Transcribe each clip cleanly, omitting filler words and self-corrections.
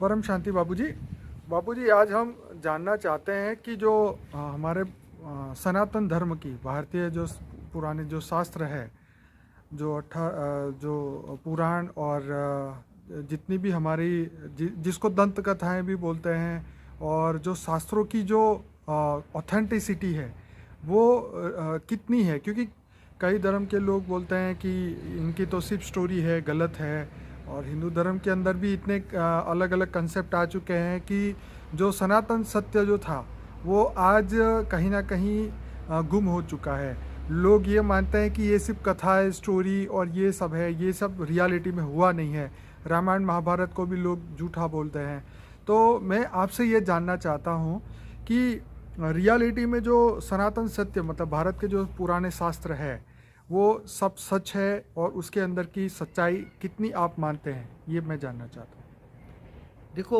परम शांति बाबूजी। बाबूजी, आज हम जानना चाहते हैं कि जो हमारे सनातन धर्म की भारतीय जो पुराने जो शास्त्र है, जो पुराण और जितनी भी हमारी जिसको दंत कथाएं भी बोलते हैं, और जो शास्त्रों की जो ऑथेंटिसिटी है वो कितनी है, क्योंकि कई धर्म के लोग बोलते हैं कि इनकी तो सिर्फ स्टोरी है, गलत है। और हिंदू धर्म के अंदर भी इतने अलग अलग कंसेप्ट आ चुके हैं कि जो सनातन सत्य जो था वो आज कहीं ना कहीं गुम हो चुका है। लोग ये मानते हैं कि ये सिर्फ कथा है, स्टोरी और ये सब है, ये सब रियलिटी में हुआ नहीं है। रामायण महाभारत को भी लोग झूठा बोलते हैं। तो मैं आपसे ये जानना चाहता हूँ कि रियलिटी में जो सनातन सत्य मतलब भारत के जो पुराने शास्त्र है वो सब सच है, और उसके अंदर की सच्चाई कितनी आप मानते हैं, ये मैं जानना चाहता हूँ। देखो,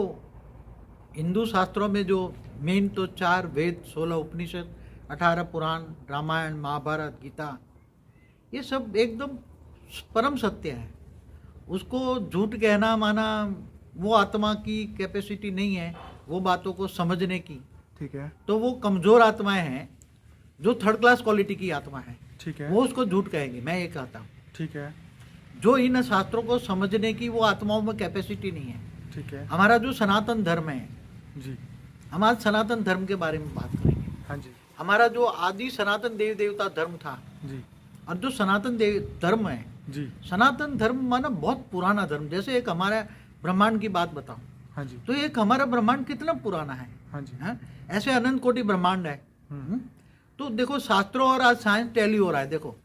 हिंदू शास्त्रों में जो मेन तो 4 वेद, 16 उपनिषद, 18 पुराण, रामायण, महाभारत, गीता, ये सब एकदम परम सत्य है। उसको झूठ कहना माना वो आत्मा की कैपेसिटी नहीं है वो बातों को समझने की। ठीक है। तो वो कमज़ोर आत्माएं हैं जो थर्ड क्लास क्वालिटी की आत्मा है। ठीक है। वो उसको झूठ कहेंगे, मैं ये कहता हूँ। ठीक है। जो इन शास्त्रों को समझने की वो आत्माओं में कैपेसिटी नहीं है। ठीक है। हमारा जो सनातन धर्म है जी, हम आज सनातन धर्म के बारे में बात करेंगे। हाँ जी। हमारा जो आदि सनातन देवी देवता धर्म था जी और जो सनातन धर्म है, जी। सनातन धर्म माना बहुत पुराना धर्म। जैसे एक हमारा ब्रह्मांड की बात बताऊं, हाँ जी। तो एक हमारा ब्रह्मांड कितना पुराना है। हाँ जी। है? ऐसे अनंत कोटि ब्रह्मांड है। तो देखो, शास्त्रों और आज साइंस टैली हो रहा है। देखो,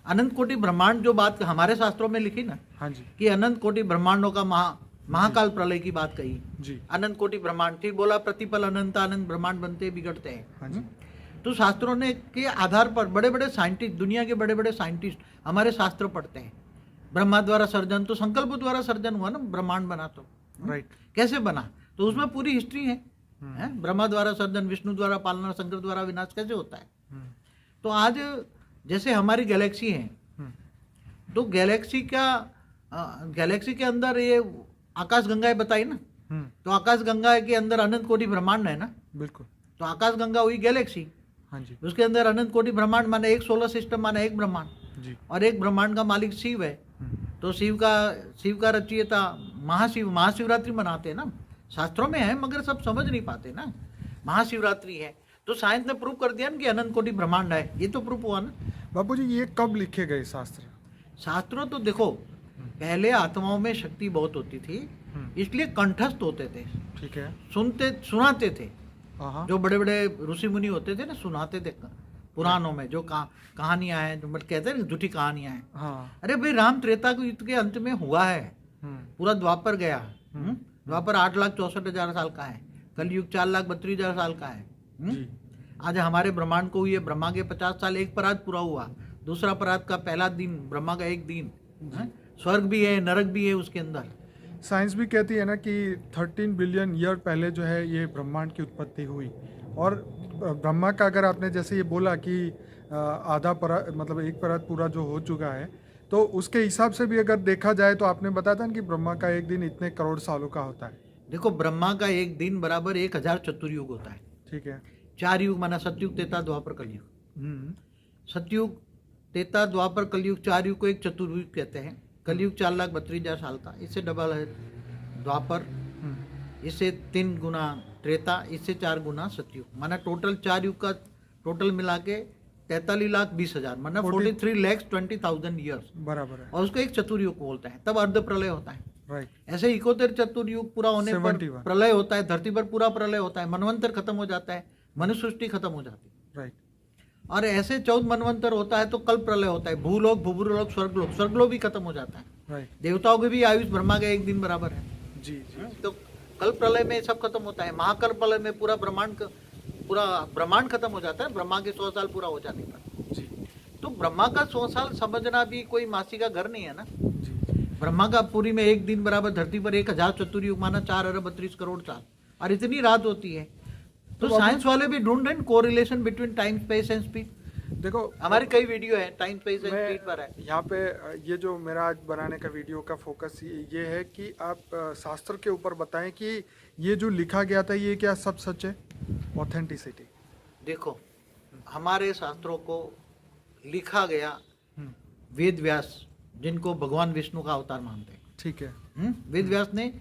अनंत कोटि ब्रह्मांड जो बात हमारे शास्त्रों में लिखी ना, हाँ जी, कि अनंत कोटि ब्रह्मांडों का महाकाल प्रलय की बात कही जी। अनंत कोटि ब्रह्मांड, ठीक बोला, प्रतिपल अनंत अनंत ब्रह्मांड बनते बिगड़ते हैं। हाँ जी। तो शास्त्रों ने के आधार पर बड़े बड़े साइंटिस्ट, दुनिया के बड़े बड़े साइंटिस्ट हमारे शास्त्र पढ़ते हैं। ब्रह्मा द्वारा सर्जन, तो संकल्प द्वारा सर्जन हुआ ना ब्रह्मांड बना। तो राइट। कैसे बना, तो उसमें पूरी हिस्ट्री है। ब्रह्मा द्वारा सर्जन, विष्णु द्वारा पालना, शंकर द्वारा विनाश कैसे होता है। तो आज जैसे हमारी गैलेक्सी है, तो गैलेक्सी के अंदर ये आकाश गंगाएं बताई ना, तो आकाश गंगा के अंदर अनंत कोटि ब्रह्मांड है ना। बिल्कुल। तो आकाश गंगा हुई गैलेक्सी, हाँ जी। उसके अंदर अनंत कोटि ब्रह्मांड माने एक सोलर सिस्टम माने एक ब्रह्मांड। जी। और एक ब्रह्मांड का मालिक शिव है। तो शिव का रचयिता महाशिवरात्रि मनाते हैं ना, शास्त्रों में है मगर सब समझ नहीं पाते ना। महाशिवरात्रि है, तो साइंस ने प्रूव कर दिया ना कि अनंत कोटि ब्रह्मांड है। ये तो प्रूफ हुआ ना। बाबूजी, ये कब लिखे गए शास्त्र? शास्त्रों तो देखो, पहले आत्माओं में शक्ति बहुत होती थी, इसलिए कंठस्थ होते थे। ठीक है। सुनाते थे। हाँ। जो बड़े बड़े ऋषि मुनि होते थे ना, सुनाते थे पुराणों में जो कहानियां हैं, जो कहते हैं ना झूठी कहानियां हैं। हाँ। अरे भाई, राम त्रेता के युद्ध के अंत में हुआ है, पूरा द्वापर गया। द्वापर 8,64,000 साल का है, कलयुग 4,32,000 साल का है। आज हमारे ब्रह्मांड को हुई है, ब्रह्मा के 50 साल एक परात पूरा हुआ। दूसरा परात का पहला दिन ब्रह्मा का एक दिन। स्वर्ग भी है, नरक भी है उसके अंदर। साइंस भी कहती है ना कि 13 बिलियन ईयर पहले जो है ये ब्रह्मांड की उत्पत्ति हुई। और ब्रह्मा का अगर आपने जैसे ये बोला कि आधा परात मतलब एक परात पूरा जो हो चुका है, तो उसके हिसाब से भी अगर देखा जाए तो आपने बताया था कि ब्रह्मा का एक दिन इतने करोड़ सालों का होता है। देखो, ब्रह्मा का एक दिन बराबर 1000 चतुर्युग होता है। ठीक है। 4 युग माना सतयुग, त्रेता, द्वापर, कलयुग। सतयुग, त्रेता, द्वापर, कलयुग, 4 युग को एक चतुर्युग कहते हैं। कलयुग 4,32,000 साल का, इससे डबल है द्वापर, इससे 3 गुना त्रेता, इससे 4 गुना सतयुग। माना टोटल 4 युग का टोटल मिला के 43,20,000 माना 43,20,000 ईयर्स बराबर है। और उसको एक चतुर्युग बोलते हैं। तब अर्ध प्रलय होता है। राइट। ऐसे 71 चतुर्युग पूरा होने पर 71 प्रलय होता है, धरती पर पूरा प्रलय होता है, मनवंतर खत्म हो जाता है, मनुष्य सृष्टि खत्म हो जाती है। राइट। और ऐसे 14 मनवंतर होता है तो कल प्रलय होता है, भूलोक, भूभुलोक, स्वर्गलोक भी खत्म हो जाता है। राइट। देवताओं की भी आयुष ब्रह्मा का एक दिन बराबर है। जी जी। तो कल प्रलय में सब खत्म होता है। महाकल प्रलय में पूरा ब्रह्मांड खत्म हो जाता है, ब्रह्मा के 100 साल पूरा हो जाने पर। जी। तो ब्रह्मा का 100 साल समझना भी कोई मासी का घर नहीं है ना। जी। ब्रह्मा का पूरी में एक दिन बराबर धरती पर 1000 चतुर्युग माना 4,32 करोड़ साल, और इतनी रात होती है। तो साइंस वाले भी ढूंढ रहे हैं correlation between time, space and speed. देखो हमारी कई वीडियो है, टाइम स्पेस मैं स्पीड पर है। यहाँ पे ये जो मेरा आज बनाने का वीडियो का फोकस ये है कि आप शास्त्र के ऊपर बताएं कि ये जो लिखा गया था ये क्या सब सच है, ऑथेंटिसिटी। देखो, हमारे शास्त्रों को लिखा गया वेद व्यास, जिनको भगवान विष्णु का अवतार मानते हैं, ठीक है। वेद व्यास ने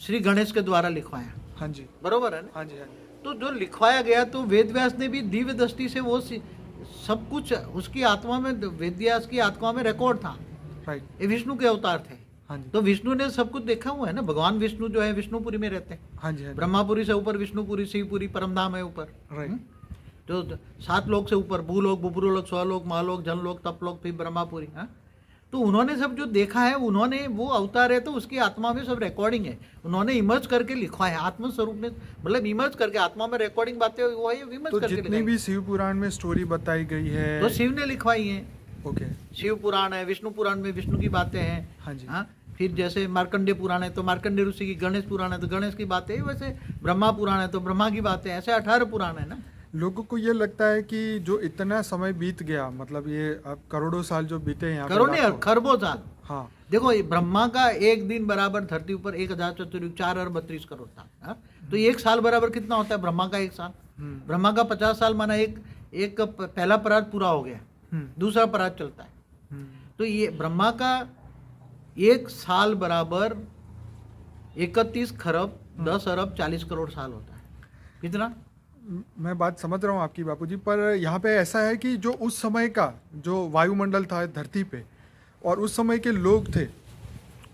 श्री गणेश के द्वारा लिखवाया। हाँ जी, बरोबर है ना? हाँ जी, हाँ जी। तो जो लिखवाया गया, तो वेद व्यास ने भी दिव्य दृष्टि से वो सब कुछ उसकी आत्मा में, वेद व्यास की आत्मा में रिकॉर्ड था। राइट। ये विष्णु के अवतार थे। हाँ जी, तो विष्णु ने सब कुछ देखा हुआ है ना। भगवान विष्णु जो है विष्णुपुरी में रहते हैं। हाँ जी, हाँ जी। ब्रह्मापुरी से ऊपर विष्णुपुरी, शिवपुरी, परमधाम है ऊपर। राइट। तो 7 लोक से ऊपर भूलोक, बुबुलोक, स्वलोक, महालोक, जनलोक, तपलोक, फिर ब्रह्मापुरी। तो उन्होंने सब जो देखा है, उन्होंने वो अवतार है तो उसकी आत्मा में सब रिकॉर्डिंग है। उन्होंने इमर्ज करके लिखा है आत्म स्वरूप में, मतलब इमर्ज करके आत्मा में रिकॉर्डिंग बातें वो है इमर्ज तो करके जितनी लिखाई। भी शिव पुराण में स्टोरी बताई गई है तो शिव ने लिखवाई है। ओके। शिव पुराण है, विष्णु पुराण में विष्णु की बातें हैं। हाँ जी। फिर जैसे मार्कंडेय पुराण है तो मार्कंडेय ऋषि की, गणेश पुराण है तो गणेश की बातें, वैसे ब्रह्मा पुराण है तो ब्रह्मा की बातें, ऐसे 18 पुराण है ना। लोगों को ये लगता है कि जो इतना समय बीत गया, मतलब ये अब करोड़ों साल जो बीते हैं यहाँ पे, करोड़ों लाखों। खरबों साल। हाँ। देखो, ये ब्रह्मा का एक दिन बराबर धरती ऊपर 1000 चतुर्युग 4 अरब 32 करोड़ था। तो एक साल बराबर कितना होता है? ब्रह्मा का एक साल। ब्रह्मा का 50 साल माना एक पहला परात पूरा हो गया, दूसरा परात चलता है। तो ये ब्रह्मा का एक साल बराबर 31 खरब 10 अरब 40 करोड़ साल होता है। कितना? मैं बात समझ रहा हूँ आपकी बापूजी, पर यहाँ पे ऐसा है कि जो उस समय का जो वायुमंडल था धरती पे और उस समय के लोग थे,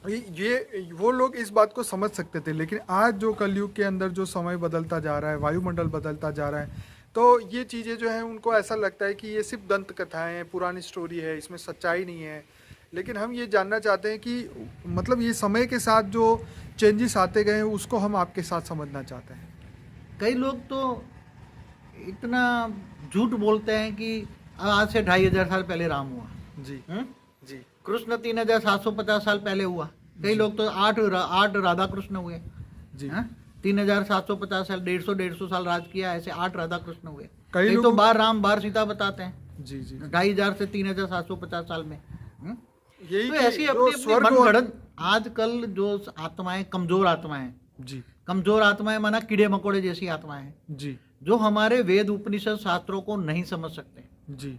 ये वो लोग इस बात को समझ सकते थे। लेकिन आज जो कलयुग के अंदर जो समय बदलता जा रहा है, वायुमंडल बदलता जा रहा है, तो ये चीज़ें जो हैं उनको ऐसा लगता है कि ये सिर्फ दंत कथाएँ हैं, पुरानी स्टोरी है, इसमें सच्चाई नहीं है। लेकिन हम ये जानना चाहते हैं कि मतलब ये समय के साथ जो चेंजेस आते गए हैं उसको हम आपके साथ समझना चाहते हैं। कई लोग तो इतना झूठ बोलते हैं कि आज से 2500 साल पहले राम हुआ। जी जी। कृष्ण 3750 साल पहले हुआ। कई लोग तो 8 राधा कृष्ण हुए जी। 3750 साल, 150 साल राज किया, ऐसे 8 राधा कृष्ण हुए। कई कई तो लोग बार राम बार सीता बताते हैं। जी जी। 2500 से 3750 साल में। यही तो कि ऐसी जो अपनी स्वर्ग अपनी और- मनगढ़ंत आजकल जो आत्माएं, कमजोर आत्माएं, जी कमजोर आत्माएं माना कीड़े मकोड़े जैसी आत्माएं हैं, जी जो हमारे वेद उपनिषद शास्त्रों को नहीं समझ सकते, जी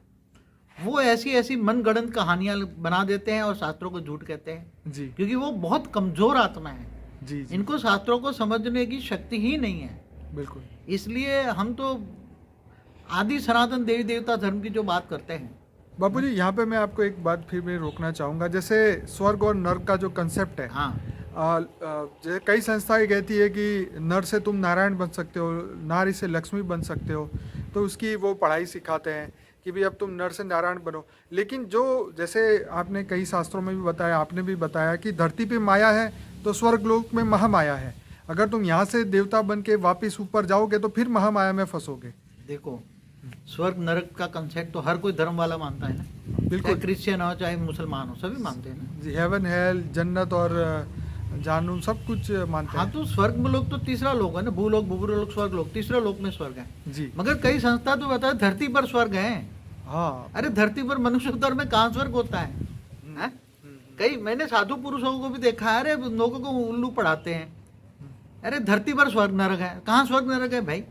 वो ऐसी ऐसी मनगढ़ंत कहानियां बना देते हैं और शास्त्रों को झूठ कहते हैं, जी क्योंकि वो बहुत कमजोर आत्मा है। जी जी। इनको शास्त्रों को समझने की शक्ति ही नहीं है। बिल्कुल। इसलिए हम तो आदि सनातन देवी देवता धर्म की जो बात करते हैं। बापूजी, यहाँ पे मैं आपको एक बात फिर मैं रोकना चाहूँगा। जैसे स्वर्ग और नर्क का जो कंसेप्ट है, हाँ, जैसे कई संस्थाएं कहती है कि नर से तुम नारायण बन सकते हो, नारी से लक्ष्मी बन सकते हो, तो उसकी वो पढ़ाई सिखाते हैं कि भाई अब तुम नर से नारायण बनो। लेकिन जो जैसे आपने कई शास्त्रों में भी बताया, आपने भी बताया कि धरती पे माया है तो स्वर्ग लोक में महामाया है। अगर तुम यहाँ से देवता बन के वापिस ऊपर जाओगे तो फिर महामाया में फंसोगे। देखो, स्वर्ग नरक का कंसेप्ट तो हर कोई धर्म वाला मानता है ना। बिल्कुल। चाहे क्रिश्चियन हो चाहे मुसलमान हो, सभी मानते हैं ना। जी, हेवन हेल, जन्नत और जानून सब कुछ मानते हाँ, हैं। तो स्वर्ग में लोग तो तीसरा लोक है ना, भूलोक, बुबुलोक, स्वर्ग लोक, तीसरा लोक में स्वर्ग है। जी। मगर कई संस्था तो बताए धरती पर स्वर्ग है। हाँ। अरे धरती पर मनुष्य उतर में कहाँ स्वर्ग होता है? हैं? कई मैंने साधु पुरुषों को भी देखा है, अरे लोगों को उल्लू पढ़ाते हैं, अरे धरती पर स्वर्ग नरक है। कहाँ स्वर्ग नरक है भाई?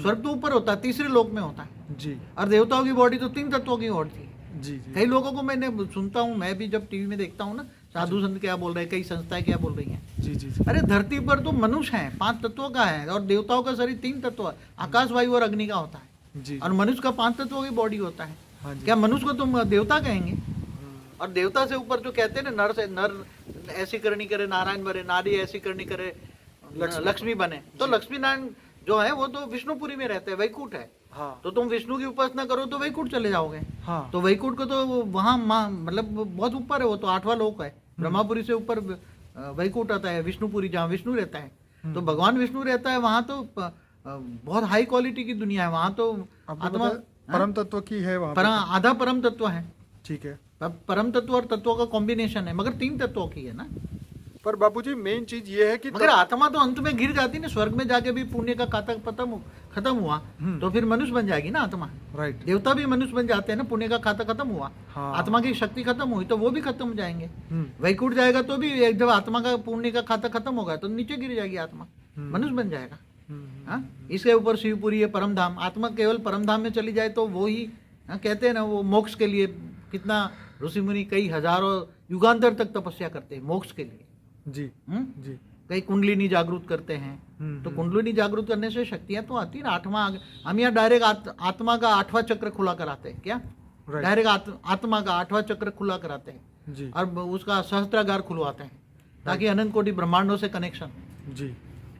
स्वर्ग तो ऊपर होता है, तीसरे लोक में होता है। जी और देवताओं की बॉडी तो 3 तत्वों की होती है। जी जी। कई लोगों को मैंने सुनता हूँ, मैं भी जब टीवी में देखता हूँ ना, साधु संत क्या बोल रहे हैं, कई संस्थाएं क्या बोल रही हैं। जी जी जी। अरे धरती पर तो मनुष्य है, 5 तत्वों का है, और देवताओं का शरीर 3 तत्व है, आकाश, वायु और अग्नि का होता है। जी और मनुष्य का 5 तत्वों की बॉडी होता है। हाँ जी। क्या मनुष्य को तुम देवता कहेंगे? और देवता से ऊपर जो कहते हैं ना, नर से नर ऐसी करनी करे नारायण बने, नारी ऐसी करनी करे लक्ष्मी बने। तो लक्ष्मी नारायण जो है वो तो विष्णुपुरी में रहते हैं, वैकुंठ है। हाँ तो तुम विष्णु की उपासना करो तो वैकुंठ चले जाओगे। हाँ। तो वैकुंठ को तो वहाँ मतलब बहुत ऊपर है, वो तो 8वां लोक है। ब्रह्मापुरी से ऊपर वैकुंठ आता है, विष्णुपुरी जहाँ विष्णु रहता है। तो भगवान विष्णु रहता है वहाँ, तो बहुत हाई क्वालिटी की दुनिया है वहाँ। तो आत्मा परम तत्व की है वहाँ पे। आधा परम तत्व है। ठीक है। परम तत्व और तत्वों का कॉम्बिनेशन है, मगर 3 तत्वों की है ना। पर बापूजी मेन चीज ये है कि मगर आत्मा तो अंत में गिर जाती ना, स्वर्ग में जाके भी पुण्य का खाता खत्म हुआ तो फिर मनुष्य बन जाएगी ना आत्मा। राइट। देवता भी मनुष्य बन जाते हैं ना, पुण्य का खाता खत्म हुआ। हाँ। आत्मा की शक्ति खत्म हुई तो वो भी खत्म हो जाएंगे। वैकुंठ जाएगा तो भी एक जब आत्मा का पुण्य का खाता खत्म होगा तो नीचे गिर जाएगी आत्मा, मनुष्य बन जाएगा। हाँ? इसके ऊपर शिवपुरी है, परम धाम। आत्मा केवल परम धाम में चली जाए तो वो ही कहते हैं ना, वो मोक्ष के लिए कितना ऋषि मुनि कई हजारों युगांतर तक तपस्या करते हैं मोक्ष के लिए। जी जी। कई कुंडलिनी जागृत करते हैं। तो कुंडलिनी जागृत करने से शक्तियां तो आती है ना। आठवां हम यहाँ डायरेक्ट आत्मा का 8वां चक्र खुला कराते हैं क्या? डायरेक्ट आत्मा का 8वां चक्र खुला कराते हैं जी। और उसका सहस्त्रागार खुलवाते हैं ताकि अनंत कोटि ब्रह्मांडों से कनेक्शन। जी।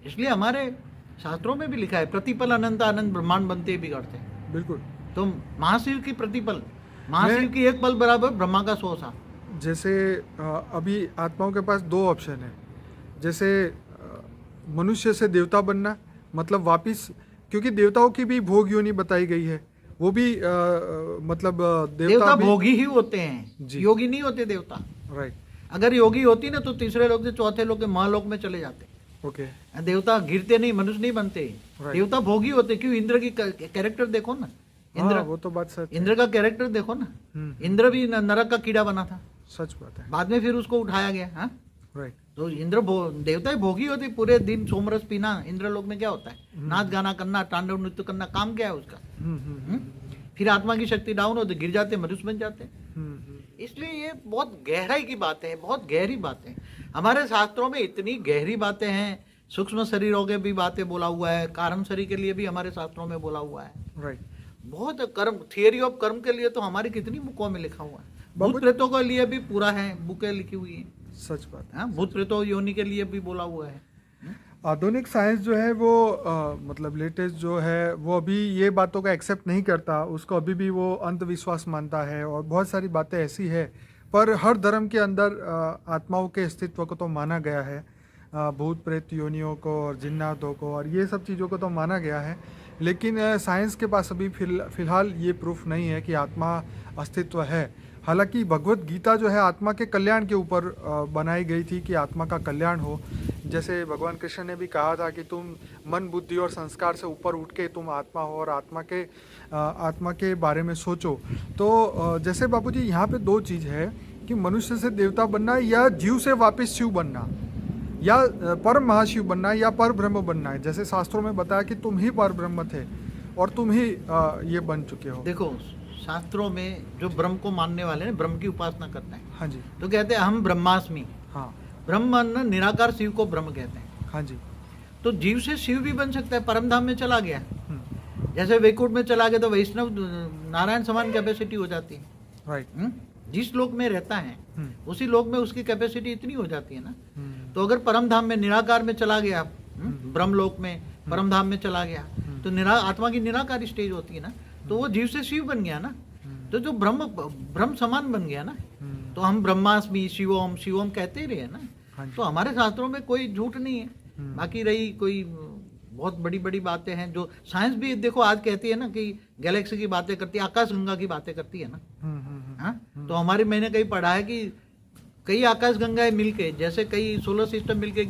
इसलिए हमारे शास्त्रों में भी लिखा है प्रतिपल अनंत अनंत ब्रह्मांड बनते बिगड़ते हैं। बिल्कुल। तो महाशिव की प्रतिपल, महाशिव की एक पल बराबर ब्रह्मा का 100 साल। जैसे अभी आत्माओं के पास 2 ऑप्शन है। जैसे मनुष्य से देवता बनना, मतलब वापिस, क्योंकि देवताओं की भी भोग योनि बताई गई है, वो भी मतलब देवता भोगी ही होते हैं, जी। योगी नहीं होते देवता। राइट। अगर योगी होती ना तो तीसरे लोक से चौथे लोक के महालोक में चले जाते। ओके। देवता गिरते नहीं, मनुष्य नहीं बनते। देवता भोगी होते। क्यों? इंद्र की कैरेक्टर देखो ना। इंद्र, वो तो बात सच। इंद्र का कैरेक्टर देखो ना। इंद्र भी नरक का कीड़ा बना था, सच बात है। बाद में फिर उसको उठाया गया। हाँ, राइट। तो इंद्र देवता ही भोगी होते। पूरे दिन सोमरस पीना। इंद्र लोक में क्या होता है? नाच गाना करना, तांडव नृत्य करना, काम क्या है उसका? फिर आत्मा की शक्ति डाउन होती, गिर जाते, मनुष्य बन जाते। इसलिए ये बहुत गहराई की बातें हैं, बहुत गहरी बातें। हमारे शास्त्रों में इतनी गहरी बातें हैं। सूक्ष्म शरीरों के भी बातें बोला हुआ है, कारण शरीर के लिए भी हमारे शास्त्रों में बोला हुआ है। राइट। बहुत कर्म, थियरी ऑफ कर्म के लिए तो हमारी कितनी बुकों में लिखा हुआ है। भूत प्रेतों के लिए भी पूरा है, बुकें लिखी हुई है। सच बात है। हाँ, भूत प्रेतों योनि के लिए भी बोला हुआ है। आधुनिक साइंस जो है वो मतलब लेटेस्ट जो है वो अभी ये बातों का एक्सेप्ट नहीं करता, उसको अभी भी वो अंधविश्वास मानता है और बहुत सारी बातें ऐसी है। पर हर धर्म के अंदर आत्माओं के अस्तित्व को तो माना गया है, भूत प्रेत योनियों को और जिन्नातों को और ये सब चीज़ों को तो माना गया है। लेकिन साइंस के पास अभी फिलहाल ये प्रूफ नहीं है कि आत्मा अस्तित्व है। हालांकि भगवत गीता जो है आत्मा के कल्याण के ऊपर बनाई गई थी कि आत्मा का कल्याण हो। जैसे भगवान कृष्ण ने भी कहा था कि तुम मन बुद्धि और संस्कार से ऊपर उठ के तुम आत्मा हो और आत्मा के बारे में सोचो। तो जैसे बापूजी यहाँ पे 2 चीज़ है कि मनुष्य से देवता बनना या जीव से वापस शिव बनना, या परम महाशिव बनना या पर ब्रह्म बनना है। जैसे शास्त्रों में बताया कि तुम ही पर ब्रह्म थे और तुम ही ये बन चुके हो। देखो शास्त्रों में जो ब्रह्म को मानने वाले हैं, ब्रह्म की उपासना करते हैं। हाँ जी। तो कहते हैं हम ब्रह्मास्मि। हाँ। ब्रह्म निराकार शिव को ब्रह्म कहते हैं। हाँ जी। तो जीव से शिव भी बन सकता है। परम धाम में चला गया, जैसे वैकुंठ में चला गया तो वैष्णव नारायण समान कैपेसिटी हो जाती है। राइट। जिस लोक में रहता है उसी लोक में उसकी कैपेसिटी इतनी हो जाती है ना। तो अगर परम धाम में निराकार में चला गया, ब्रह्म लोक में परम धाम में चला गया तो आत्मा की निराकार स्टेज होती है ना, तो वो जीव से शिव बन गया ना। तो जो ब्रह्म समान बन गया ना। तो हम ब्रह्मास्मि शिवोम शिवोम कहते ही रहे ना। तो हमारे शास्त्रों में कोई झूठ नहीं है। बाकी रही कोई बहुत बड़ी बड़ी बातें हैं जो साइंस भी देखो आज कहती है ना कि गैलेक्सी की बातें करती है, आकाश गंगा की बातें करती है ना। हाँ, तो हमारी मैंने कहीं पढ़ा है कि कई आकाश गंगाएं मिलके, जैसे कई सोलर सिस्टम मिलके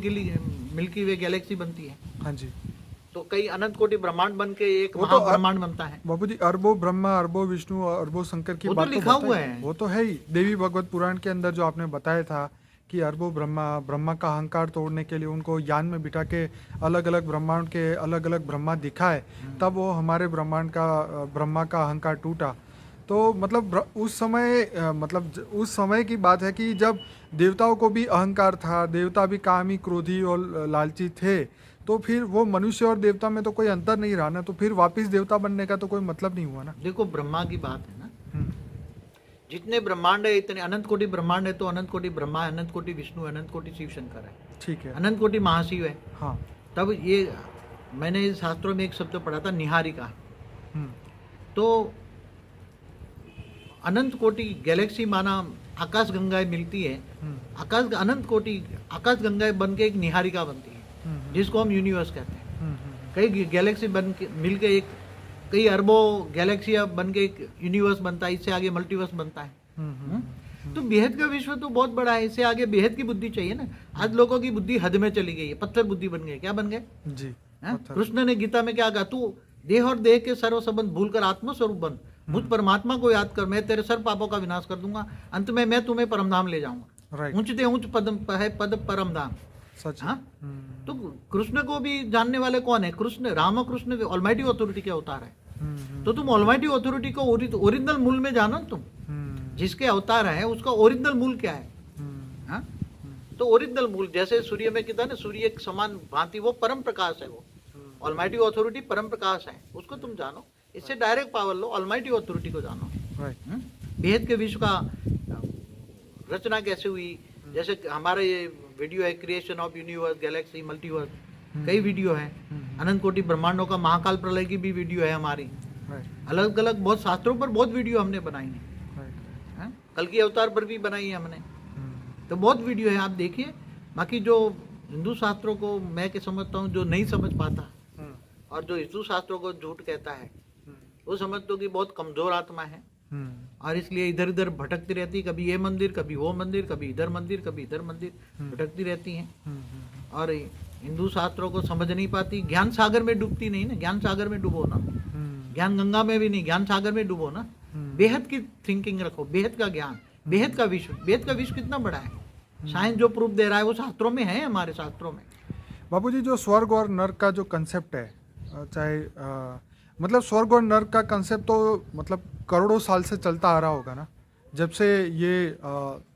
मिल्की वे गैलेक्सी बनती है। हाँ जी। तो कई अनंत कोटि ब्रह्मांड बन के एक महाब्रह्मांड बनता है। बाबूजी अरबों ब्रह्मा, अरबों विष्णु, अरबों शंकर की बात तो लिखा हुआ है। वो तो है ही। देवी भगवत पुराण के अंदर जो आपने बताया था कि अरबों ब्रह्मा का अहंकार तोड़ने के लिए उनको यान में बिठा के अलग अलग ब्रह्मांड के अलग अलग ब्रह्मा दिखाए, तब वो हमारे ब्रह्मा का अहंकार टूटा। तो मतलब उस समय की बात है कि जब देवताओं को भी अहंकार था, देवता भी कामी, क्रोधी और लालची थे, तो फिर वो मनुष्य और देवता में तो कोई अंतर नहीं रहा ना। तो फिर वापस देवता बनने का तो कोई मतलब नहीं हुआ ना। देखो ब्रह्मा की बात है ना, जितने ब्रह्मांड है इतने अनंत कोटि ब्रह्मांड है। तो अनंत कोटि ब्रह्मा है, अनंत कोटि विष्णु, अनंत कोटि शिव शंकर है। ठीक है। अनंत कोटि महाशिव है। हाँ। तब ये मैंने शास्त्रों में एक शब्द पढ़ा था, निहारिका। तो अनंत कोटि गैलेक्सी माना आकाश गंगाएं मिलती है। अनंत कोटि आकाश गंगाएं बन के एक निहारिका बनती है, जिसको हम यूनिवर्स कहते हैं। कई गैलेक्सी बन के मिल के एक कई अरबों गैलेक्सियां बन के एक यूनिवर्स बनता है। इससे आगे मल्टीवर्स बनता है। तो बेहद का विश्व तो बहुत बड़ा है, इससे आगे बेहद की बुद्धि चाहिए ना। आज लोगों की बुद्धि हद में चली गई है, पत्थर बुद्धि बन गई। क्या बन गए जी, हैं? कृष्ण ने गीता में क्या कहा, तू देह और देह के सर्व संबंध भूलकर आत्मस्वरूप बन, मुझ परमात्मा को याद कर, मैं तेरे सर्व पापों का विनाश कर दूंगा, अंत में मैं तुम्हें परमधाम ले जाऊंगा। राइट, ऊंचते ऊंच पद है पद परमधाम। सच है। हाँ, तो कृष्ण को भी जानने वाले कौन है? कृष्ण, राम कृष्ण ऑलमाइटी अथॉरिटी के अवतार है। तो तुम ऑलमाइटी अथॉरिटी को ओरिजिनल मूल में जानो तुम, जिसके अवतार है उसका ओरिजिनल मूल क्या है। हाँ, तो ओरिजिनल मूल जैसे सूर्य में कितना ना, सूर्य एक समान भांति वो परम प्रकाश है, वो ऑलमाइटी अथॉरिटी परम प्रकाश है, उसको तुम जानो, इससे डायरेक्ट पावर लो, ऑलमाइटी अथॉरिटी को जानो। बेहद के विश्व का रचना कैसे हुई, जैसे हमारा ये वीडियो है creation of universe, Galaxy, multiverse, कई वीडियो है, अनंत कोटि ब्रह्मांडों का, महाकाल प्रलय की भी वीडियो है हमारी, अलग अलग बहुत शास्त्रों पर बहुत वीडियो हमने बनाई है, कल की अवतार पर भी बनाई है हमने, तो बहुत वीडियो है, आप देखिए। बाकी जो हिंदू शास्त्रों को मैं क्या समझता हूँ, जो नहीं समझ पाता और जो हिंदू शास्त्रों को झूठ कहता है, वो समझता हूँ कि बहुत कमजोर आत्मा है, और इसलिए इधर इधर भटकती रहती, कभी ये मंदिर, कभी वो मंदिर, कभी इधर मंदिर, कभी इधर मंदिर, भटकती रहती हैं, और हिंदू शास्त्रों को समझ नहीं पाती। ज्ञान सागर में डूबती नहीं ना, ज्ञान सागर में डूबो ना, ज्ञान गंगा में भी नहीं, ज्ञान सागर में डूबो ना। बेहद की थिंकिंग रखो, बेहद का ज्ञान, बेहद का विश्व। बेहद का विश्व कितना बड़ा है, साइंस जो प्रूफ दे रहा है वो शास्त्रों में है, हमारे शास्त्रों में। बाबूजी, जो स्वर्ग और नर्क का जो कंसेप्ट है, चाहे मतलब स्वर्ग और नर्क का कंसेप्ट तो मतलब करोड़ों साल से चलता आ रहा होगा ना, जब से ये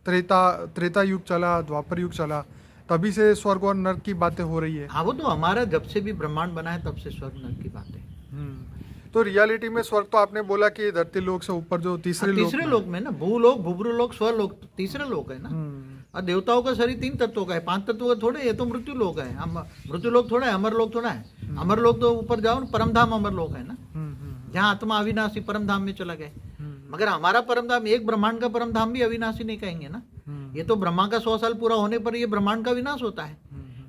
त्रेता युग चला, द्वापर युग चला, तभी से स्वर्ग और नर्क की बातें हो रही है। हाँ, वो तो हमारा जब से भी ब्रह्मांड बना है तब से स्वर्ग नर्क की बात है। तो रियलिटी में स्वर्ग तो आपने बोला कि धरती लोक से ऊपर जो तीसरे लोक में ना, भूलोक, भूभ्रूलोक, स्वर्लोक, तीसरे लोक है ना। और देवताओं का शरीर 3 तत्वों का है, 5 तत्वों का थोड़े, ये तो मृत्यु लोक है, मृत्यु लोक थोड़ा है, अमर लोक थोड़ा है। अमर लोक तो ऊपर जाओ, परमधाम अमर लोक है ना, जहाँ आत्मा अविनाशी परमधाम में चला गए। मगर हमारा परमधाम, एक ब्रह्मांड का परमधाम भी अविनाशी नहीं कहेंगे ना, ये तो ब्रह्मा का 100 साल पूरा होने पर ये ब्रह्मांड का विनाश होता है।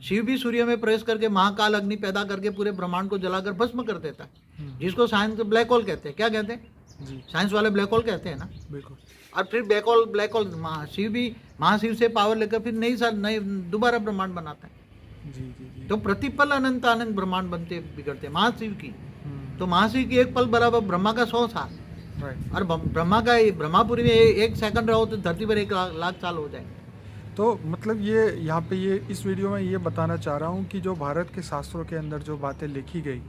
शिव भी सूर्य में प्रवेश करके महाकाल अग्नि पैदा करके पूरे ब्रह्मांड को जलाकर भस्म कर देता है, जिसको साइंस ब्लैक होल कहते हैं। क्या कहते हैं? साइंस वाले ब्लैक होल कहते हैं ना। बिल्कुल। और फिर ब्लैक होल शिव भी महाशिव से पावर लेकर फिर नई दोबारा ब्रह्मांड बनाता है। जी। तो प्रतिपल अनंत अनंत ब्रह्मांड बनते बिगड़ते महाशिव की। तो महाशिव की एक पल बराबर ब्रह्मा का 100 साल, और ब्रह्मापुरी में 1 सेकंड रहो तो धरती पर 1 लाख साल हो जाए। तो मतलब ये यहाँ पे ये इस वीडियो में ये बताना चाह रहा हूँ कि जो भारत के शास्त्रों के अंदर जो बातें लिखी गई,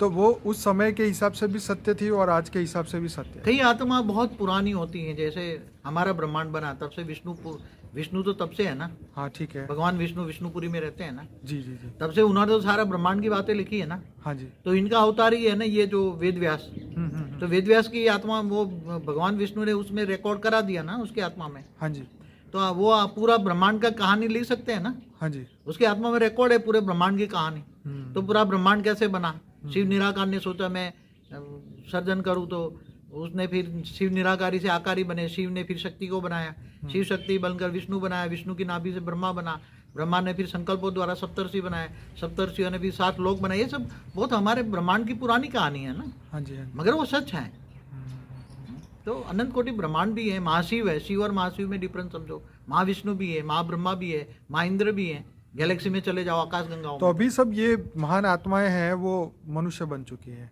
तो वो उस समय के हिसाब से भी सत्य थी और आज के हिसाब से भी सत्य है। कई आत्मा बहुत पुरानी होती हैं, जैसे हमारा ब्रह्मांड बना तब से विष्णु तो तब से है ना। हाँ, ठीक है। भगवान विष्णु विष्णुपुरी में रहते हैं ना। जी। तब से उन्होंने तो सारा ब्रह्मांड की बातें लिखी है ना। हाँ जी। तो इनका अवतार ही है ना ये जो वेद व्यास। तो वेद व्यास की आत्मा वो भगवान विष्णु ने उसमें रिकॉर्ड करा दिया ना उसकी आत्मा में। हाँ जी। तो वो पूरा ब्रह्मांड का कहानी लिख सकते हैं ना। हाँ जी। उसकी आत्मा में रिकॉर्ड है पूरे ब्रह्मांड की कहानी। तो पूरा ब्रह्मांड कैसे बना, शिव निराकार ने सोचा मैं सर्जन करूं, तो उसने फिर शिव निराकारी से आकारी बने, शिव ने फिर शक्ति को बनाया, शिव शक्ति बनकर विष्णु बनाया, विष्णु की नाभि से ब्रह्मा बना, ब्रह्मा ने फिर संकल्पों द्वारा सप्तर्षि बनाए, सप्तर्षियों ने फिर 7 लोक बनाए। ये सब बहुत हमारे ब्रह्मांड की पुरानी कहानी है ना। हाँ जी। मगर वो सच है। तो अनंत कोटि ब्रह्मांड भी है, महाशिव है, शिव और महाशिव में डिफरेंस समझो, महाविष्णु भी है, महाब्रह्मा भी है, महाइंद्र भी है, गैलेक्सी में चले जाओ, आकाश गंगाओं। तो अभी सब ये महान आत्माएं हैं वो मनुष्य बन चुकी हैं,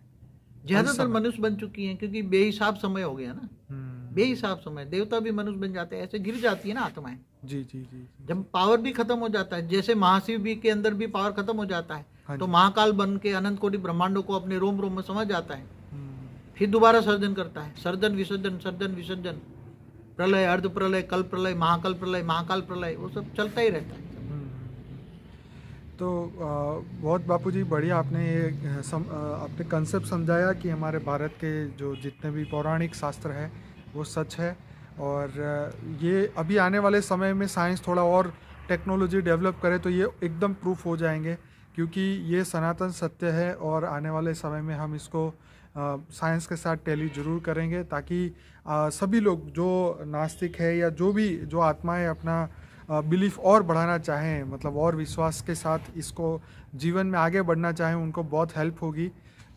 ज्यादातर मनुष्य बन चुकी हैं, क्योंकि बेहिसाब समय हो गया ना। बेहिसाब समय, देवता भी मनुष्य बन जाते हैं, ऐसे गिर जाती है ना आत्माएं। जी। जब पावर भी खत्म हो जाता है, जैसे महाशिव भी के अंदर भी पावर खत्म हो जाता है, तो महाकाल बन के अनंत कोटि ब्रह्मांडों को अपने रोम रोम में समझ जाता है, फिर दोबारा सर्जन करता है, सर्जन विसर्जन, प्रलय, अर्ध प्रलय, कल प्रलय, महाकाल प्रलय, वो सब चलता ही रहता है। तो बहुत बापूजी बढ़िया आपने ये आपने कंसेप्ट समझाया कि हमारे भारत के जो जितने भी पौराणिक शास्त्र है वो सच है, और ये अभी आने वाले समय में साइंस थोड़ा और टेक्नोलॉजी डेवलप करे तो ये एकदम प्रूफ हो जाएंगे, क्योंकि ये सनातन सत्य है, और आने वाले समय में हम इसको साइंस के साथ टैली जरूर करेंगे, ताकि सभी लोग जो नास्तिक है या जो भी जो आत्माएं अपना बिलीफ और बढ़ाना चाहें, मतलब और विश्वास के साथ इसको जीवन में आगे बढ़ना चाहें, उनको बहुत हेल्प होगी।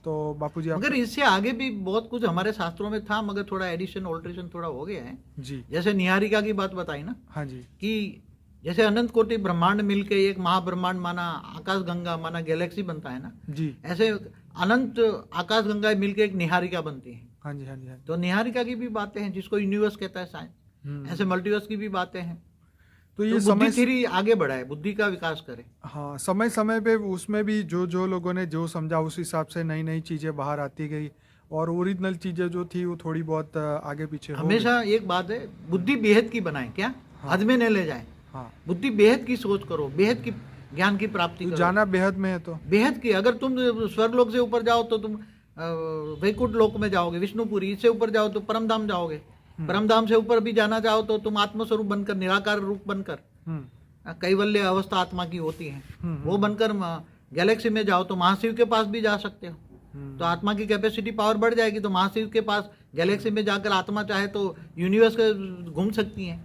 तो बापूजी आप मगर इससे आगे भी बहुत कुछ हमारे शास्त्रों में था, मगर थोड़ा एडिशन ऑल्ट्रेशन थोड़ा हो गया है। जी जैसे निहारिका की बात बताई ना, हाँ जी कि जैसे अनंत कोटि ब्रह्मांड मिलके एक महाब्रह्मांड माना आकाश गंगा माना गैलेक्सी बनता है ना, जी ऐसे अनंत आकाश गंगा मिलके एक निहारिका बनती है। हाँ जी हाँ जी हाँ जी। तो निहारिका की भी बातें हैं, जिसको यूनिवर्स कहता है साइंस, ऐसे मल्टीवर्स की भी बातें हैं। तो तो ये बुद्धि समय थ्योरी आगे बढ़ाए, बुद्धि का विकास करे। हाँ समय समय पे उसमें भी जो जो लोगों ने जो समझा उस हिसाब से नई नई चीज़ें बाहर आती गई, और ओरिजिनल चीज़ें जो थी वो थोड़ी बहुत आगे पीछे हो गई। हमेशा एक बात है, बुद्धि बेहद की बनाए, क्या हद में न ले जाए। हाँ बुद्धि बेहद की सोच करो, बेहद की ज्ञान की प्राप्ति तो करो। जाना बेहद में है तो बेहद की, अगर तुम स्वर्गलोक से ऊपर जाओ तो तुम वैकुंठ लोक में जाओगे, विष्णुपुरी। इससे ऊपर जाओ तो परमधाम जाओगे। परमधाम से ऊपर भी जाना चाहो तो तुम आत्मस्वरूप बनकर, निराकार रूप बनकर, कैवल्य अवस्था आत्मा की होती है, वो बनकर गैलेक्सी में जाओ तो महाशिव के पास भी जा सकते हो। तो आत्मा की कैपेसिटी पावर बढ़ जाएगी, तो महाशिव के पास गैलेक्सी में जाकर आत्मा चाहे तो यूनिवर्स के घूम सकती है।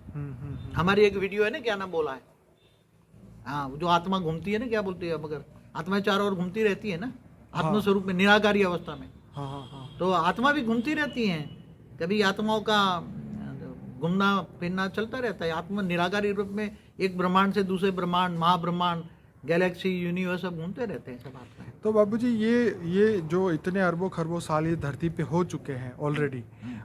हमारी एक वीडियो है ना, क्या नाम बोला है, हाँ, जो आत्मा घूमती है ना, क्या बोलती है, मगर आत्मा चारों ओर घूमती रहती है ना, आत्मस्वरूप में, निराकारी अवस्था में। हाँ हाँ हाँ तो आत्मा भी घूमती रहती है, कभी आत्माओं का घूमना फिरना चलता रहता है। आत्मा निराकारी रूप में एक ब्रह्मांड से दूसरे ब्रह्मांड, महाब्रह्मांड, गैलेक्सी, यूनिवर्स सब घूमते रहते हैं, सब आत्मा है। तो बाबूजी ये जो इतने अरबों खरबों साल ये धरती पे हो चुके हैं ऑलरेडी,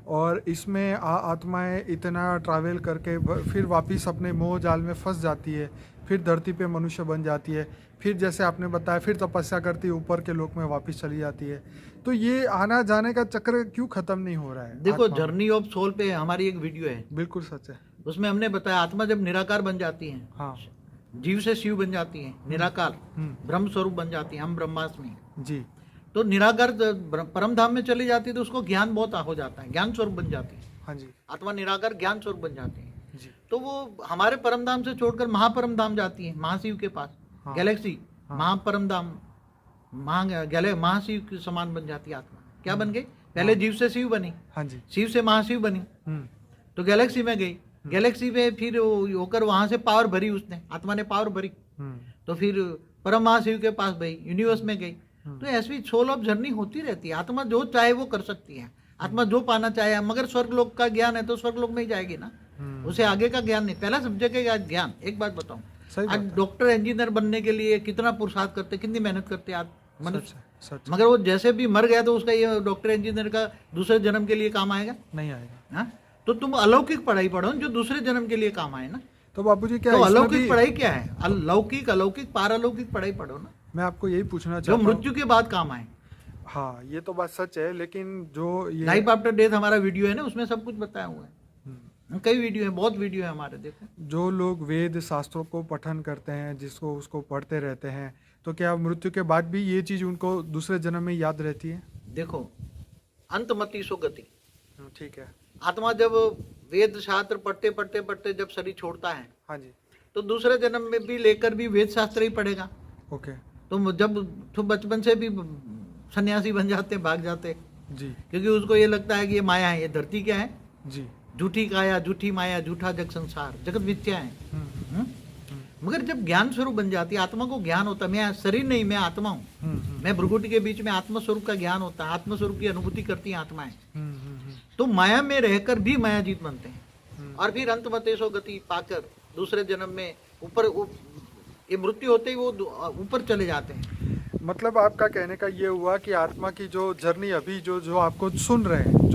और इसमें आत्माएं इतना ट्रैवल करके फिर वापस अपने मोह जाल में फंस जाती है, फिर धरती पे मनुष्य बन जाती है, फिर जैसे आपने बताया फिर तपस्या करती है, ऊपर के लोक में वापस चली जाती है। तो ये आना जाने का चक्र क्यों खत्म नहीं हो रहा है? देखो, आत्मा में। जर्नी ऑफ सोल पे हमारी एक वीडियो है, बिल्कुल सच है। उसमें हमने बताया आत्मा जब निराकार बन जाती है, हाँ जीव से शिव बन जाती है, निराकार ब्रह्म स्वरूप बन जाती है, हम ब्रह्मास्मि। जी तो निराकार परम धाम में चली जाती है तो उसको ज्ञान बहुत हो जाता है, ज्ञान स्वरूप बन जाती है हाँ जी आत्मा, निराकार ज्ञान स्वरूप बन जाती है। जी तो वो हमारे परम धाम से छोड़कर महापरम धाम जाती है, महाशिव के पास, हाँ। गैलेक्सी, महापरम धाम, महाशिव के समान बन जाती है आत्मा। क्या बन गई? पहले जीव से शिव बनी, हाँ जी शिव से महाशिव बनी, तो गैलेक्सी में गई, गैलेक्सी में फिर होकर वहां से पावर भरी, उसने आत्मा ने पावर भरी, तो फिर परम महाशिव के पास गई, यूनिवर्स में गई। तो ऐसी सोल ऑफ जर्नी होती रहती है। आत्मा जो चाहे वो कर सकती है, आत्मा जो पाना चाहे, मगर स्वर्गलोक का ज्ञान है तो स्वर्गलोक में ही जाएगी ना, उसे आगे का ज्ञान नहीं। पहला सब्जेक्ट है ज्ञान। एक बात बताऊं, सही बात आज है। डॉक्टर इंजीनियर बनने के लिए कितना पुरुषार्थ करते, कितनी मेहनत करते आज मनुष्य, सच सच मगर वो जैसे भी मर गया तो उसका ये डॉक्टर इंजीनियर का दूसरे जन्म के लिए काम आएगा? नहीं आएगा। हाँ, तो तुम अलौकिक पढ़ाई पढ़ो जो दूसरे जन्म के लिए काम आए ना। तो बाबूजी क्या तो इसमें अलौकिक भी पढ़ाई क्या है? अलौकिक, अलौकिक, पारलौकिक पढ़ाई पढ़ो ना, मैं आपको यही पूछना जो चाहता हूँ। मृत्यु के बाद काम आए। हाँ ये तो बात सच है, लेकिन जो ये लाइफ आफ्टर डेथ हमारा वीडियो है ना, उसमें सब कुछ बताया हुआ है। कई वीडियो है, बहुत वीडियो है हमारे, देखो। जो लोग वेद शास्त्रों को पठन करते हैं, जिसको उसको पढ़ते रहते हैं, तो क्या मृत्यु के बाद भी ये चीज उनको दूसरे जन्म में याद रहती है? देखो, अंतमति सो गति। ठीक है। आत्मा जब वेद शास्त्र पढ़ते पढ़ते पढ़ते जब शरीर छोड़ता है, हाँ जी तो दूसरे जन्म में भी लेकर भी वेद शास्त्र ही पढ़ेगा। ओके तो जब तुम बचपन से भी सन्यासी बन जाते, भाग जाते, जी क्योंकि उसको ये लगता है कि ये माया है, ये धरती क्या है, जी झूठी काया, झूठी माया, झूठा जग संसार, जगत मिथ्या है। मगर जब ज्ञान स्वरूप बन जाती है, आत्मा को ज्ञान होता है, मैं शरीर नहीं, मैं आत्मा हूँ, मैं भ्रुकुटी के बीच में आत्म स्वरूप का ज्ञान होता है, आत्म स्वरूप की अनुभूति करती है आत्माएं, तो माया में रहकर भी मायाजीत बनते हैं, और फिर अंतमतेशो गति पाकर दूसरे जन्म में ऊपर ये मृत्यु होते ही वो ऊपर चले जाते हैं। मतलब आपका कहने का ये हुआ कि आत्मा की जो जर्नी अभी जो आपको सुन रहे हैं,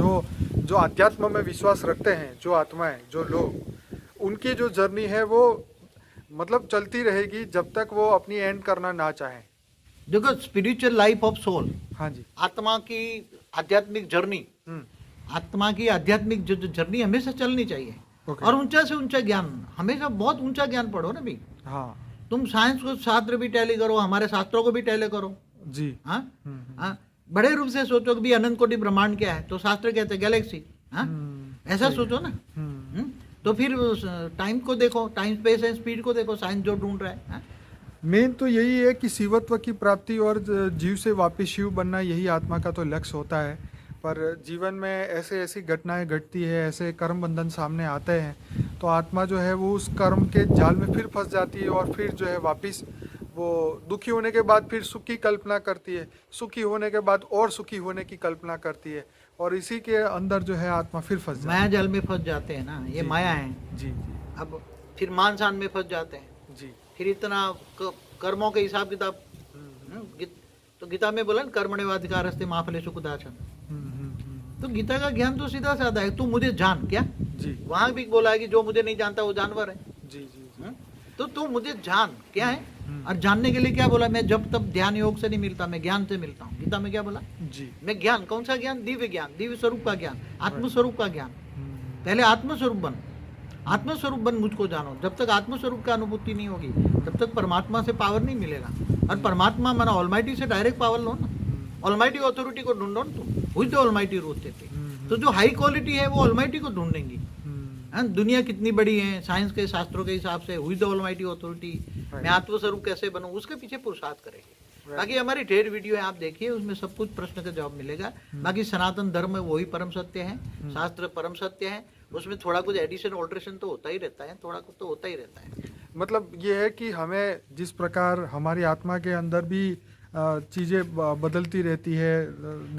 जो अध्यात्म में विश्वास रखते हैं, जो आत्माएं, जो लोग, उनकी जो जर्नी है वो मतलब चलती रहेगी जब तक वो अपनी एंड करना ना चाहें। देखो, स्पिरिचुअल लाइफ ऑफ सोल, हाँ जी, आत्मा की आध्यात्मिक जर्नी, आत्मा की आध्यात्मिक जो जर्नी हमेशा चलनी चाहिए। और ऊंचा से ऊंचा ज्ञान, हमेशा बहुत ऊंचा ज्ञान पढ़ो ना भी। हाँ तुम साइंस को शास्त्र भी टैली करो, हमारे शास्त्रों को भी टैली करो जी। हाँ, बड़े रूप से सोचो कि भी अनंत कोटि ब्रह्मांड क्या है, तो शास्त्र कहते हैं गैलेक्सी। हाँ, ऐसा सोचो ना। तो फिर टाइम को देखो, टाइम स्पेस एंड स्पीड को देखो, साइंस जो ढूंढ रहा है। मेन तो यही है कि शिवत्व की प्राप्ति और जीव से वापिस शिव बनना, यही आत्मा का तो लक्ष्य होता है। पर जीवन में ऐसी घटनाएं घटती है, ऐसे कर्म बंधन सामने आते हैं, तो आत्मा जो है वो उस कर्म के जाल में फिर फंस जाती है, और फिर जो है वापिस वो दुखी होने के बाद फिर सुख की कल्पना करती है, सुखी होने के बाद और सुखी होने की कल्पना करती है, और इसी के अंदर जो है आत्मा फिर फंस जाती माया जाल में फंस जाते हैं ना, ये जी, माया है। जी जी अब फिर मान सान में फंस जाते हैं, जी। फिर इतना कर्मों के हिसाब किताब। तो गीता में बोला ना, कर्मण्येवाधिकारस्ते मा फलेषु कदाचन। तो गीता का ज्ञान तो सीधा साधा है, तू मुझे जान। क्या जी वहां भी बोला है कि जो मुझे नहीं जानता वो जानवर है। जी जी तो तू मुझे जान क्या है, और जानने के लिए क्या बोला, मैं जब तब ध्यान योग से नहीं मिलता, मैं ज्ञान से मिलता हूँ। गीता में क्या बोला, जी। मैं ज्ञान, कौन सा ज्ञान, दिव्य ज्ञान, दिव्य स्वरूप का ज्ञान, आत्मस्वरूप का ज्ञान। पहले आत्मस्वरूप बन, आत्मस्वरूप बन, मुझको जानो। जब तक आत्मस्वरूप का अनुभूति नहीं होगी तब तक परमात्मा से पावर नहीं मिलेगा। और परमात्मा माना ऑलमाइटी से डायरेक्ट पावर लो ना, ऑलमाइटी अथॉरिटी को ढूंढो ना तुम, हुई तो ऑलमाइटी रोते थे। तो जो हाई क्वालिटी है वो ऑलमाइटी को ढूंढेंगी। दुनिया कितनी बड़ी है, साइंस के शास्त्रों के हिसाब से हुई द ऑलमाइटी अथॉरिटी, मैं आत्मस्वरूप कैसे बनूं, उसके पीछे पुरुषार्थ करेंगे। बाकी हमारी ढेर वीडियो है, आप देखिए, उसमें सब कुछ प्रश्न का जवाब मिलेगा। बाकी सनातन धर्म वही परम सत्य है, शास्त्र परम सत्य है। उसमें थोड़ा कुछ एडिशन ऑल्ट्रेशन तो होता ही रहता है, थोड़ा कुछ तो होता ही रहता है। मतलब ये है कि हमें जिस प्रकार हमारी आत्मा के अंदर भी चीजें बदलती रहती है,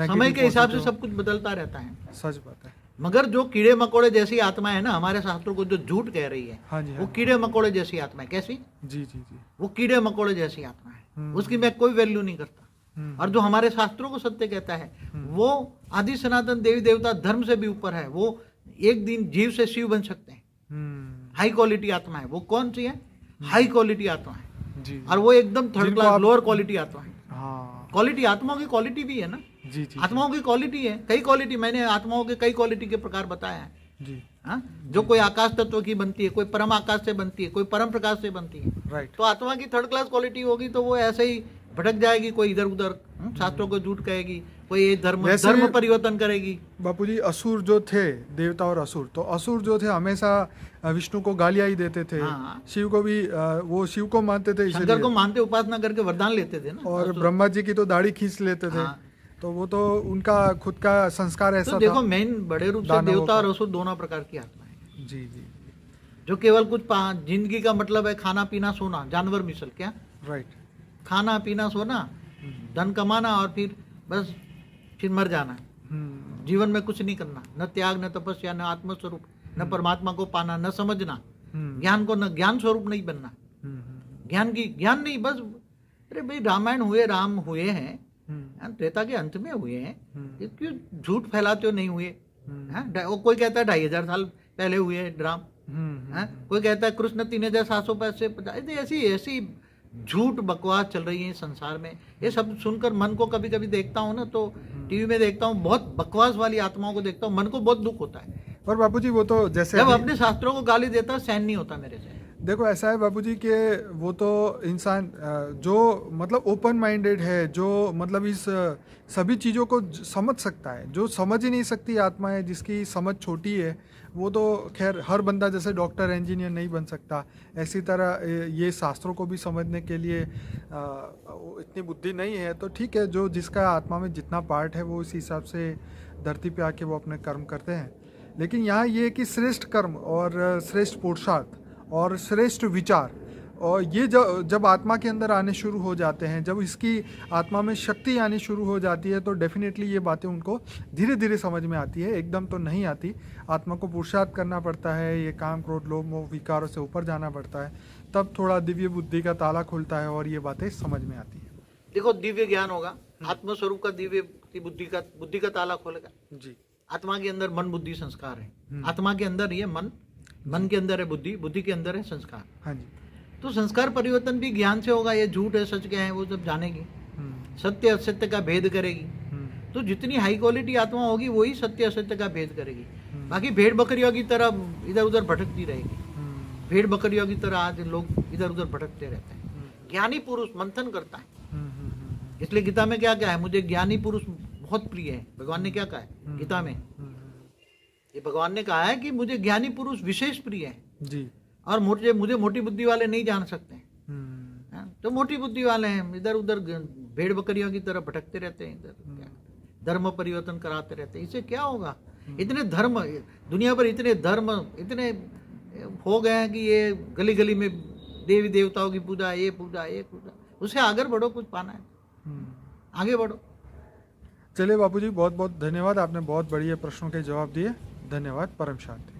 समय के हिसाब से सब कुछ बदलता रहता है। सच बात है। मगर जो कीड़े मकोड़े जैसी आत्मा है ना, हमारे शास्त्रों को जो झूठ कह रही है, हाँ जी, वो कीड़े मकोड़े जैसी आत्मा है। कैसी? जी जी जी। वो कीड़े मकोड़े जैसी आत्मा है, उसकी मैं कोई वैल्यू नहीं करता। और जो हमारे शास्त्रों को सत्य कहता है, वो आदि सनातन देवी देवता धर्म से भी ऊपर है। वो एक दिन जीव से शिव बन सकते हैं। हाई क्वालिटी आत्मा है। वो कौन सी है? हाई क्वालिटी आत्मा है जी। और वो एकदम थर्ड क्लास लोअर क्वालिटी आत्मा है। हाँ, क्वालिटी, आत्माओं की क्वालिटी भी है ना। जी जी। आत्माओं की क्वालिटी है, कई क्वालिटी, मैंने आत्माओं के कई क्वालिटी के प्रकार बताया है। जी। हाँ, जो कोई आकाश तत्व की बनती है, कोई परम आकाश से बनती है, कोई परम प्रकाश से बनती है। राइट। तो आत्मा की थर्ड क्लास क्वालिटी होगी तो वो ऐसे ही भटक जाएगी, कोई इधर उधर शास्त्रों को झूठ कहेगी, कोई ये धर्म परिवर्तन करेगी। बापूजी, असुर जो थे, देवता और असुर, तो असुर जो थे हमेशा विष्णु को गालियां ही देते थे। हाँ। शिव को भी वो शिव को मानते थे, शंकर को मानते, उपासना करके वरदान लेते थे ना। और ब्रह्मा जी की तो दाढ़ी खींच लेते थे। हाँ। तो वो तो उनका खुद का संस्कार ऐसा तो देखो, मेन बड़े रूप से देवता और असुर दोनों प्रकार की आत्मा है। जी जी। जो केवल कुछ जिंदगी का मतलब है खाना पीना सोना, जानवर मिसल। क्या? राइट। खाना पीना सोना, धन कमाना और फिर बस फिर मर जाना। जीवन में कुछ नहीं करना, न त्याग, न तपस्या, न आत्मस्वरूप, न परमात्मा को पाना, न समझना, ज्ञान को, न ज्ञान स्वरूप नहीं बनना। ज्ञान नहीं, बस अरे भाई रामायण हुए, राम हुए हैं, त्रेता के अंत में हुए हैं, क्यों झूठ फैलाते हो? नहीं हुए। वो कोई कहता है 2500 साल पहले हुए राम, कोई कहता है कृष्ण 3750। ऐसी ऐसी झूठ बकवास चल रही है संसार में। ये सब सुनकर मन को कभी कभी देखता हूँ ना, तो टीवी में देखता हूँ, बहुत बकवास वाली आत्माओं को देखता हूँ, मन को बहुत दुख होता है। और बापूजी वो तो जैसे जब अपने शास्त्रों को गाली देता, सहन नहीं होता मेरे से। देखो ऐसा है बापूजी कि वो तो इंसान जो मतलब ओपन माइंडेड है, जो मतलब इस सभी चीज़ों को समझ सकता है, जो समझ ही नहीं सकती आत्मा है, जिसकी समझ छोटी है, वो तो खैर हर बंदा जैसे डॉक्टर इंजीनियर नहीं बन सकता, ऐसी तरह ये शास्त्रों को भी समझने के लिए इतनी बुद्धि नहीं है। तो ठीक है, जो जिसका आत्मा में जितना पार्ट है वो इस हिसाब से धरती पे आके वो अपने कर्म करते हैं। लेकिन यहाँ ये है कि श्रेष्ठ कर्म और श्रेष्ठ पुरुषार्थ और श्रेष्ठ विचार, और ये जब आत्मा के अंदर आने शुरू हो जाते हैं, जब इसकी आत्मा में शक्ति आनी शुरू हो जाती है, तो डेफिनेटली ये बातें उनको धीरे धीरे समझ में आती है, एकदम तो नहीं आती। आत्मा को पुरुषार्थ करना पड़ता है, ये काम क्रोध लोभ मोह विकारों से ऊपर जाना पड़ता है, तब थोड़ा दिव्य बुद्धि का ताला खुलता है और ये बातें समझ में आती है। देखो, दिव्य ज्ञान होगा, आत्मस्वरूप का दिव्य बुद्धि का ताला खोलेगा। जी। आत्मा के अंदर मन बुद्धि संस्कार है। आत्मा के अंदर ये मन के अंदर है बुद्धि, बुद्धि के अंदर है संस्कार। हाँ जी। तो संस्कार परिवर्तन भी ज्ञान से होगा। ये झूठ है सच क्या है वो सब जानेगी, सत्य असत्य का भेद करेगी। तो जितनी हाई क्वालिटी आत्मा होगी वही सत्य असत्य का भेद करेगी। बाकी भेड़ बकरियों की तरह इधर उधर भटकती रहेगी। भेड़ बकरियों की तरह आज लोग इधर उधर भटकते रहते हैं। ज्ञानी पुरुष मंथन करता है। इसलिए गीता में क्या क्या है, मुझे ज्ञानी पुरुष बहुत प्रिय है। भगवान ने क्या कहा है गीता में? ये भगवान ने कहा है कि मुझे ज्ञानी पुरुष विशेष प्रिय है जी। और मुझे मोटी बुद्धि वाले नहीं जान सकते। तो मोटी बुद्धि वाले हैं, इधर उधर भेड़ बकरियों की तरह भटकते रहते हैं, इधर धर्म परिवर्तन कराते रहते हैं। इससे क्या होगा? इतने धर्म दुनिया पर, इतने धर्म इतने हो गए हैं कि ये गली गली में देवी देवताओं की पूजा, ये पूजा, ये पूजा। उससे आगे बढ़ो, कुछ पाना है आगे बढ़ो। चलिए बापूजी, बहुत बहुत धन्यवाद, आपने बहुत बढ़िया प्रश्नों के जवाब दिए। धन्यवाद। परम शांति।